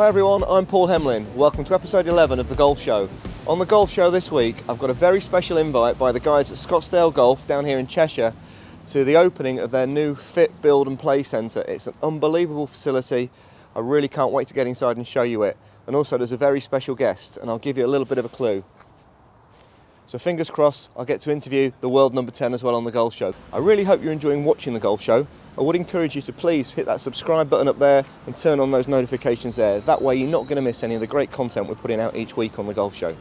Hi everyone, I'm Paul Hemlin. Welcome to episode 11 of The Golf Show. On The Golf Show this week, I've got a very special invite by the guys at Scottsdale Golf down here in Cheshire to the opening of their new Fit, Build and Play Centre. It's an unbelievable facility. I really can't wait to get inside and show you it. And also there's a very special guest, and I'll give you a little bit of a clue. So fingers crossed, I'll get to interview the world number 10 as well on The Golf Show. I really hope you're enjoying watching The Golf Show. I would encourage you to please hit that subscribe button up there and turn on those notifications there. That way you're not going to miss any of the great content we're putting out each week on The Golf Show.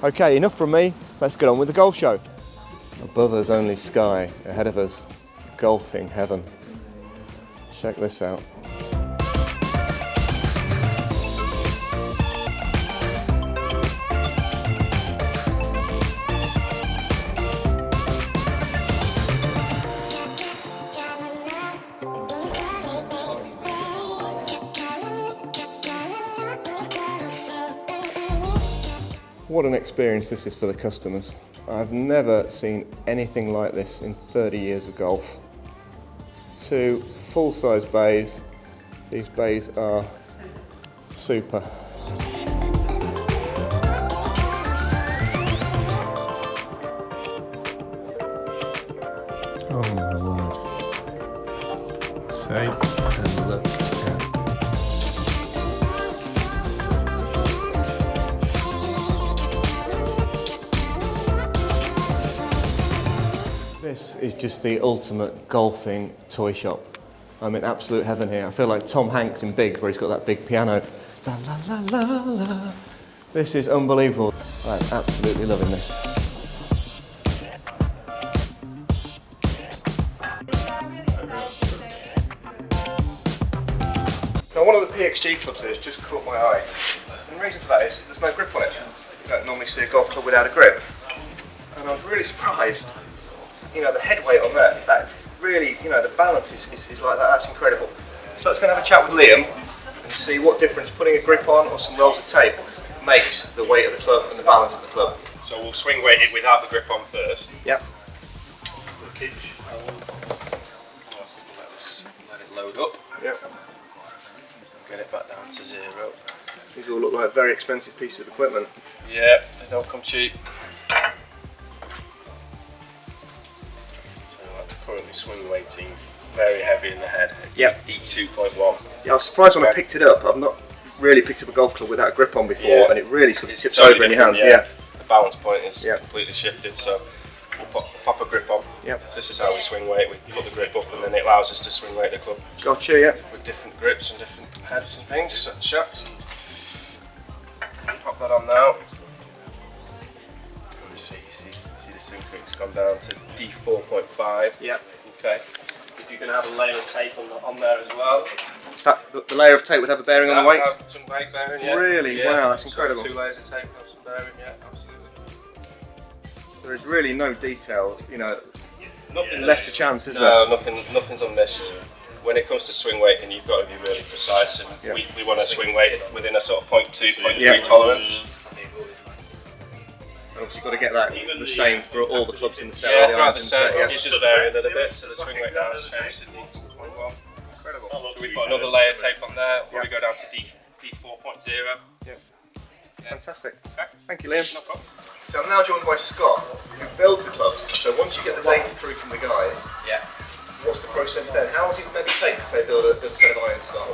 Okay, enough from me. Let's get on with The Golf Show. Above us only sky, ahead of us golfing heaven. Check this out. What an experience this is for the customers. I've never seen anything like this in 30 years of golf. Two full-size bays. These bays are super. Oh my word. Take a look at This is just the ultimate golfing toy shop. I'm in absolute heaven here. I feel like Tom Hanks in Big, where he's got that big piano. La la la la la. This is unbelievable. I'm absolutely loving this. Now, one of the PXG clubs here has just caught my eye. And the reason for that is there's no grip on it. You don't normally see a golf club without a grip. And I was really surprised. You know, the head weight on that really, you know, the balance is like that. That's incredible. So let's go and have a chat with Liam and see what difference putting a grip on or some rolls of tape makes the weight of the club and the balance of the club. So we'll swing weight it without the grip on first. Yep. Let it load up. Yep. Get it back down to 0. These all look like very expensive pieces of equipment. Yeah, they don't come cheap. Currently swing weighting, very heavy in the head. Yep. E2.1. Yeah, I was surprised when I picked it up. I've not really picked up a golf club without a grip on before, and it really sort of tips totally over in your hand. Yeah. The balance point is completely shifted, so we'll pop a grip on. Yep. So this is how we swing weight. We cut the grip up, and then it allows us to swing weight the club. Gotcha. Yeah. With different grips and different heads and things, so shafts. Pop that on now. See this inco's gone down to D4.5. Yep. Okay. If you're going to have a layer of tape on there as well. The layer of tape would have a bearing on the weight? Some weight bearing, yeah. Really? Yeah. Wow, that's incredible. So 2 layers of tape have some bearing, yeah, absolutely. There is really no detail, you know, Nothing left to chance, is there? No, nothing's unmissed. When it comes to swing weight, then you've got to be really precise, and we want to swing weight within a sort of 0.2, 0.3 tolerance. And obviously you've got to get that the same for all the clubs in the set. Yeah, throughout the set, you just vary a little bit, so the swing weight now has changed to D4.1. Incredible. So we've got another layer of tape on there, where we go down to D4.0. Yeah. Fantastic. Okay. Thank you, Liam. No problem. So I'm now joined by Scott, who builds the clubs. So once you get the data through from the guys, what's the process then? How long does it maybe take to say build a set of irons, Scott?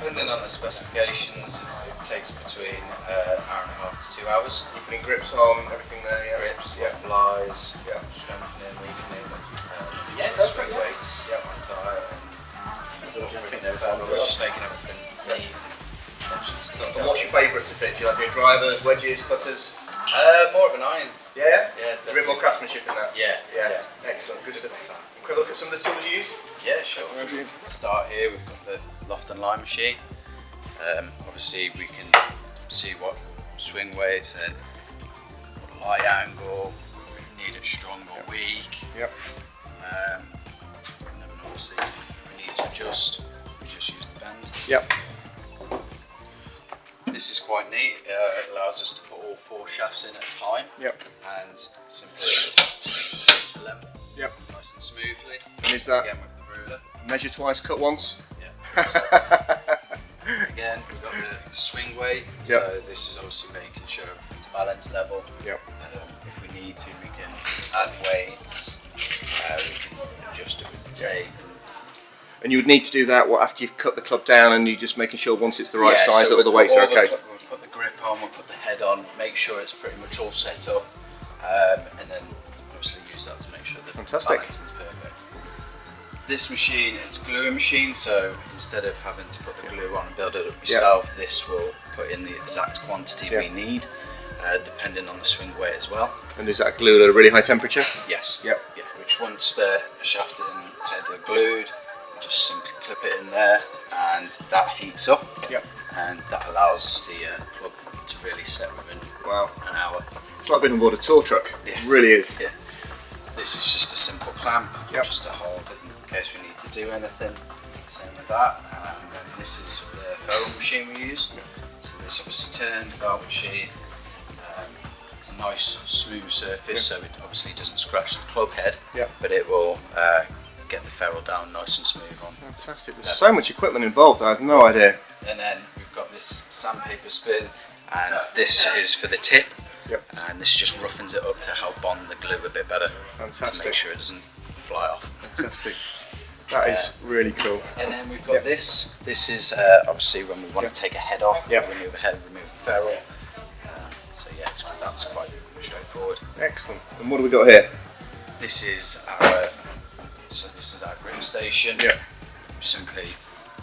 Depending on the specifications, it takes between an hour and a half to 2 hours. You're putting grips on, everything there, Grips, flies, strengthening, weakening, swing weights, tire, just making everything neat. And what's your favourite to fit? Do you like doing drivers, wedges, cutters? More of an iron. Yeah? Yeah. A bit more craftsmanship in that? Yeah. Excellent, good stuff. Can we look at some of the tools you use? Yeah, sure. We'll start here, we've got the loft and line machine. Obviously we can see what swing weights and what lie angle, we need it strong or weak. Yep. And then obviously if we need to adjust, we just use the bend. Yep. This is quite neat, it allows us to put all 4 shafts in at a time. Yep. And simply to length. Yep. Nice and smoothly. And is that again with the ruler? measure twice, cut once? Yeah. So, again, then we've got the swing weight. So this is obviously making sure it's balance level. If we need to, we can add weights. We can adjust it with the tape. And you would need to do that after you've cut the club down, and you're just making sure once it's the right size that all the weights are okay. We'll put the grip on, we'll put the head on, make sure it's pretty much all set up, and then obviously use that to make sure that the balance is perfect. This machine is a gluing machine, so instead of having to put the glue on and build it up yourself, this will put in the exact quantity we need, depending on the swing weight as well. And is that glued at a really high temperature? Yes. Yeah, which once the shaft and head are glued, just simply clip it in there and that heats up, and that allows the club to really set within an hour. It's like being on board a tour truck. It really is. Yeah. This is just a simple clamp just to hold it in case we need to do anything. Same with that. And then this is the ferrule machine we use. So this obviously turns, belt machine. It's a nice smooth surface, so it obviously doesn't scratch the club head, but it will get the ferrule down nice and smooth on. Fantastic. There's so much equipment involved, I have no idea. And then we've got this sandpaper spin, and this is for the tip, and this just roughens it up to help bond the glue a bit better. Fantastic. To make sure it doesn't fly off. Fantastic. That is really cool. And then we've got this. This is obviously when we want to take a head off, remove a head, remove a ferrule. So yeah, that's quite straightforward. Excellent. And what do we got here? This is our grip station. We simply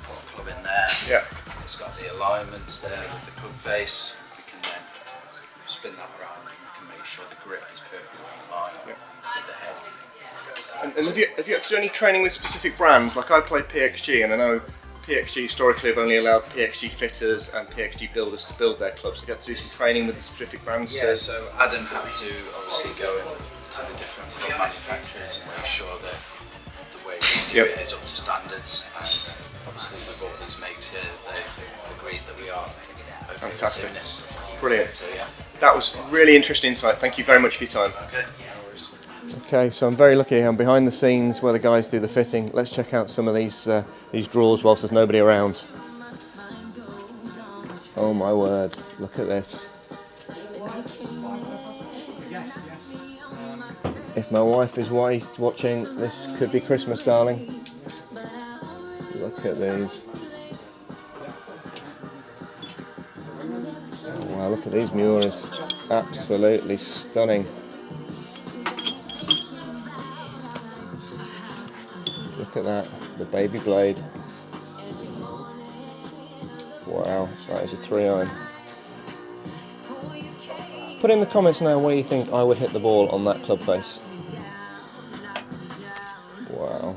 put a club in there. It's got the alignments there with the club face. We can then spin that around and we can make sure the grip is perfectly in line with the head. And have you had to do any training with specific brands? Like I play PXG, and I know PXG historically have only allowed PXG fitters and PXG builders to build their clubs. You got to do some training with the specific brands. So Adam had to obviously go into the different club manufacturers and make sure that the way we do it is up to standards, and obviously with all these makes here, they've agreed that we are okay. Fantastic. Doing it. Brilliant. So that was really interesting insight. Thank you very much for your time. Okay. Okay, so I'm very lucky. I'm behind the scenes where the guys do the fitting. Let's check out some of these drawers whilst there's nobody around. Oh my word! Look at this. If my wife is watching, this could be Christmas, darling. Look at these. Oh, wow, look at these Muras. Absolutely stunning. Look at that, the baby blade. Wow, that is a 3-iron. Put in the comments now where you think I would hit the ball on that club face. Wow.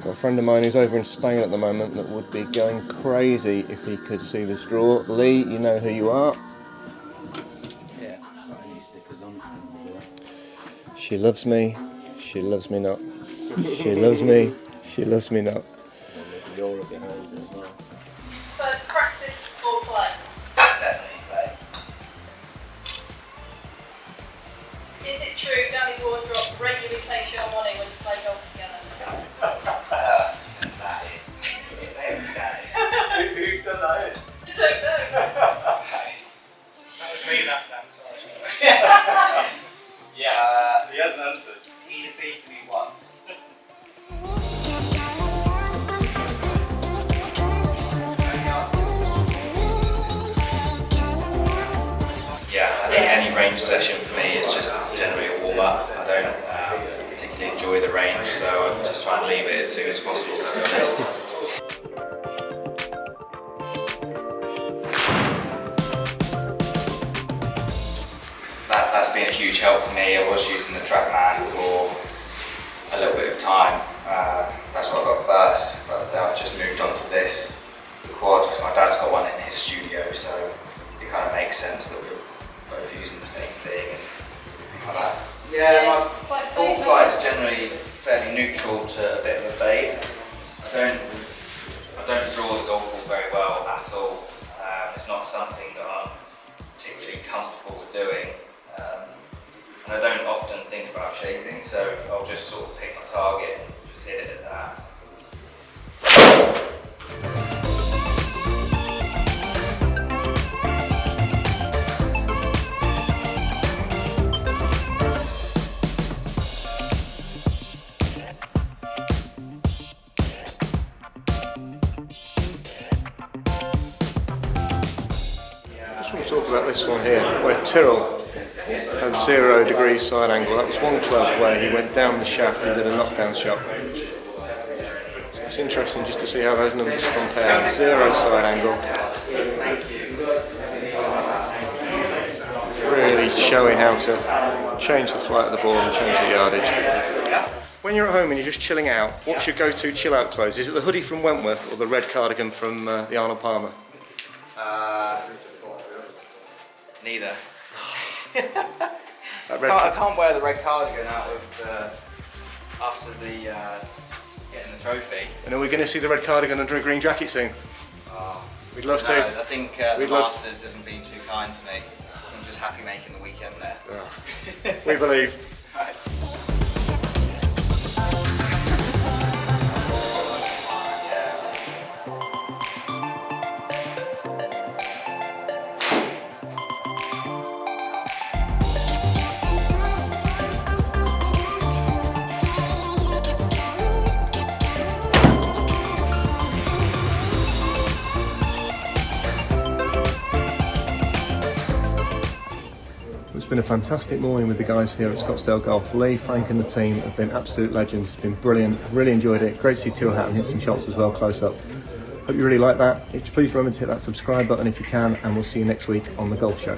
Got a friend of mine who's over in Spain at the moment that would be going crazy if he could see this draw. Lee, you know who you are. Yeah, got any stickers on? She loves me, she loves me not. She loves me, she loves me not. First practice or play? Definitely play. Is it true Danny Wardrop regularly takes you on money when you play golf together? Who says I is? You don't know. That was me that time, sorry. Yes. He hasn't answered. He beats me once. Yeah, I think any range session for me is just generally a warm up. I don't particularly enjoy the range, so I just try and leave it as soon as possible. That's been a huge help for me. I was using the TrackMan for a little bit of time. That's what I got first, but then I've just moved on to this, the quad, because my dad's got one in his studio, so it kind of makes sense that we're both using the same thing and everything like that. Yeah, my It's like ball fade, flight is generally fairly neutral to a bit of a fade. I don't draw the golf ball very well at all. It's not something that I'm particularly comfortable with doing. and I don't often think about shaping, so I'll just sort of pick my target and just hit it at that. Talk about this one here, where Tyrell had 0 degree side angle. That was one club where he went down the shaft and did a knockdown shot. So it's interesting just to see how those numbers compare. 0 side angle. Really showing how to change the flight of the ball and change the yardage. When you're at home and you're just chilling out, what's your go-to chill out clothes? Is it the hoodie from Wentworth or the red cardigan from the Arnold Palmer? Neither. I can't wear the red cardigan out of after the getting the trophy. And are we going to see the red cardigan under a green jacket soon? We'd love to. I think the Masters hasn't been too kind to me. I'm just happy making the weekend there. Yeah. We believe. Right. It's been a fantastic morning with the guys here at Scottsdale Golf. Lee, Frank and the team have been absolute legends. It's been brilliant. Really enjoyed it. Great to see Tyrell Hatton hit some shots as well close up. Hope you really like that. Please remember to hit that subscribe button if you can, and we'll see you next week on The Golf Show.